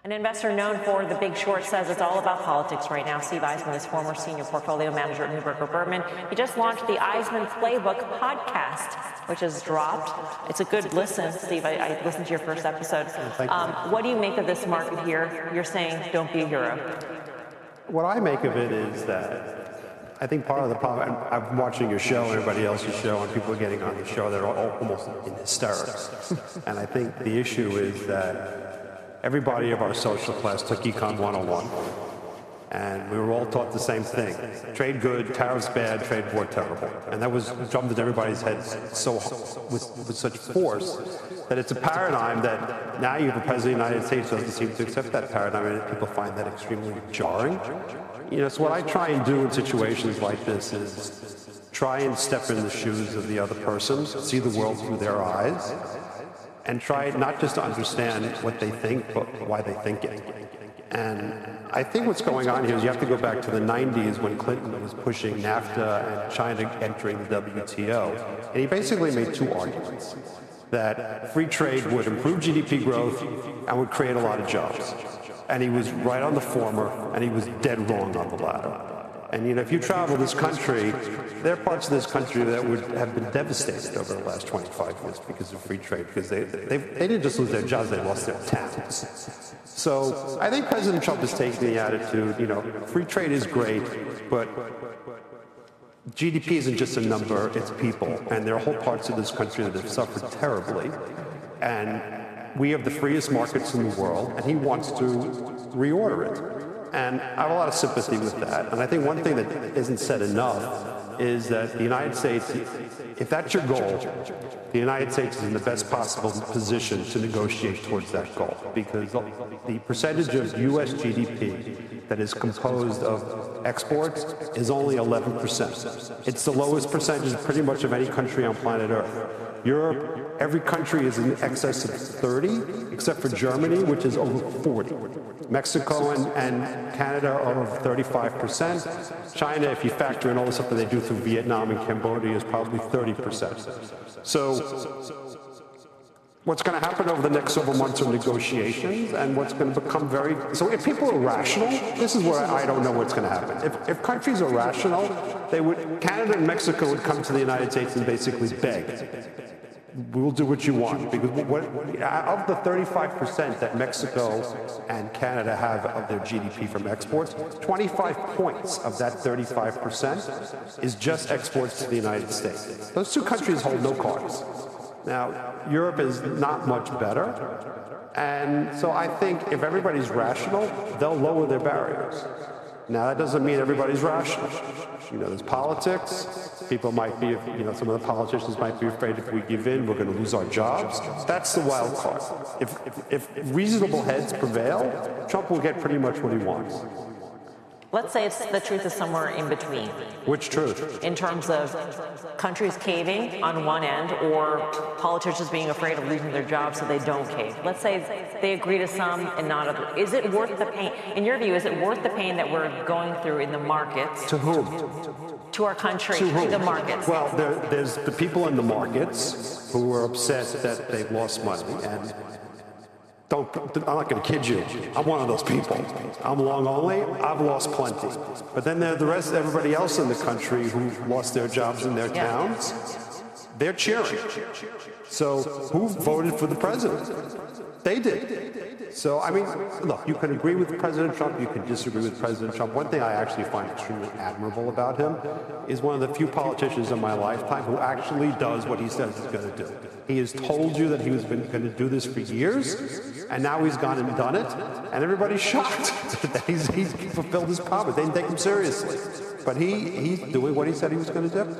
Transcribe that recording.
An investor known for The Big Short says it's all about politics right now. Steve Eisman is former senior portfolio manager at Neuberger Berman. He just launched the Eisman Playbook podcast, which has dropped. It's a good listen, Steve. I listened to your first episode. What do you make of this market here? You're saying don't be a hero. What I make of it is that I think part of the problem, I'm watching your show and everybody else's show, and people are getting on the show, they're all almost in hysterics. And I think the issue is that everybody of our social class took Econ 101, and we were all taught the same thing. Trade good, tariffs bad, trade war terrible. And that was jumped into everybody's heads with such force that it's a paradigm that now you have a president of the United States who doesn't seem to accept that paradigm, and people find that extremely jarring. You know, so what I try and do in situations like this is try and step in the shoes of the other person, see the world through their eyes, and try not just to understand what they think, but why they think it. And I think what's going on here is you have to go back to the 90s when Clinton was pushing NAFTA and China entering the WTO. And he basically made two arguments: that free trade would improve GDP growth and would create a lot of jobs. And he was right on the former, and he was dead wrong on the latter. And, you know, if you travel this country, there are parts of this country that would have been devastated over the last 25 years because of free trade, because they didn't just lose their jobs, they lost their towns. So I think President Trump is taking the attitude, you know, free trade is great, but GDP isn't just a number, it's people. And there are whole parts of this country that have suffered terribly. And we have the freest markets in the world, and he wants to reorder it. And I have a lot of sympathy with that. And I think one thing that isn't said enough is that the United States, if that's your goal, the United States is in the best possible position to negotiate towards that goal, because the percentage of U.S. GDP that is composed of exports is only 11%. It's the lowest percentage pretty much of any country on planet Earth. Europe, every country is in excess of 30, except for Germany, which is over 40. Mexico and Canada are over 35%. China, if you factor in all the stuff that they do through Vietnam and Cambodia, is probably 30%. So what's going to happen over the next several months are negotiations, and what's going to become very... So if people are rational, this is where I don't know what's going to happen. If countries are rational, Canada and Mexico would come to the United States and basically beg. We'll do what you want, because of the 35% that Mexico and Canada have of their GDP from exports, 25 points of that 35% is just exports to the United States. Those two countries hold no cards. Now, Europe is not much better, and so I think if everybody's rational, they'll lower their barriers. Now, that doesn't mean everybody's rational. You know, there's politics. People might be, you know, some of the politicians might be afraid if we give in, we're going to lose our jobs. That's the wild card. If reasonable heads prevail, Trump will get pretty much what he wants. Let's say the truth is somewhere in between. Which truth? In terms of countries caving on one end, or politicians being afraid of losing their jobs so they don't cave. Let's say they agree to some and not others. Is it worth the pain? In your view, is it worth the pain that we're going through in the markets? To whom? To our country, to the markets. Well, there's the people in the markets who are upset that they've lost money, and I'm not going to kid you. I'm one of those people. I'm long only. I've lost plenty. But then there are the rest of everybody else in the country who lost their jobs in their towns. They're cheering. So who voted for the president? They did. So, I mean, look, you can agree with President Trump, you can disagree with President Trump. One thing I actually find extremely admirable about him is one of the few politicians in my lifetime who actually does what he says he's going to do. He has told you that he was going to do this for years, and now he's gone and done it, and everybody's shocked that he's fulfilled his promise. They didn't take him seriously. But he's doing what he said he was going to do.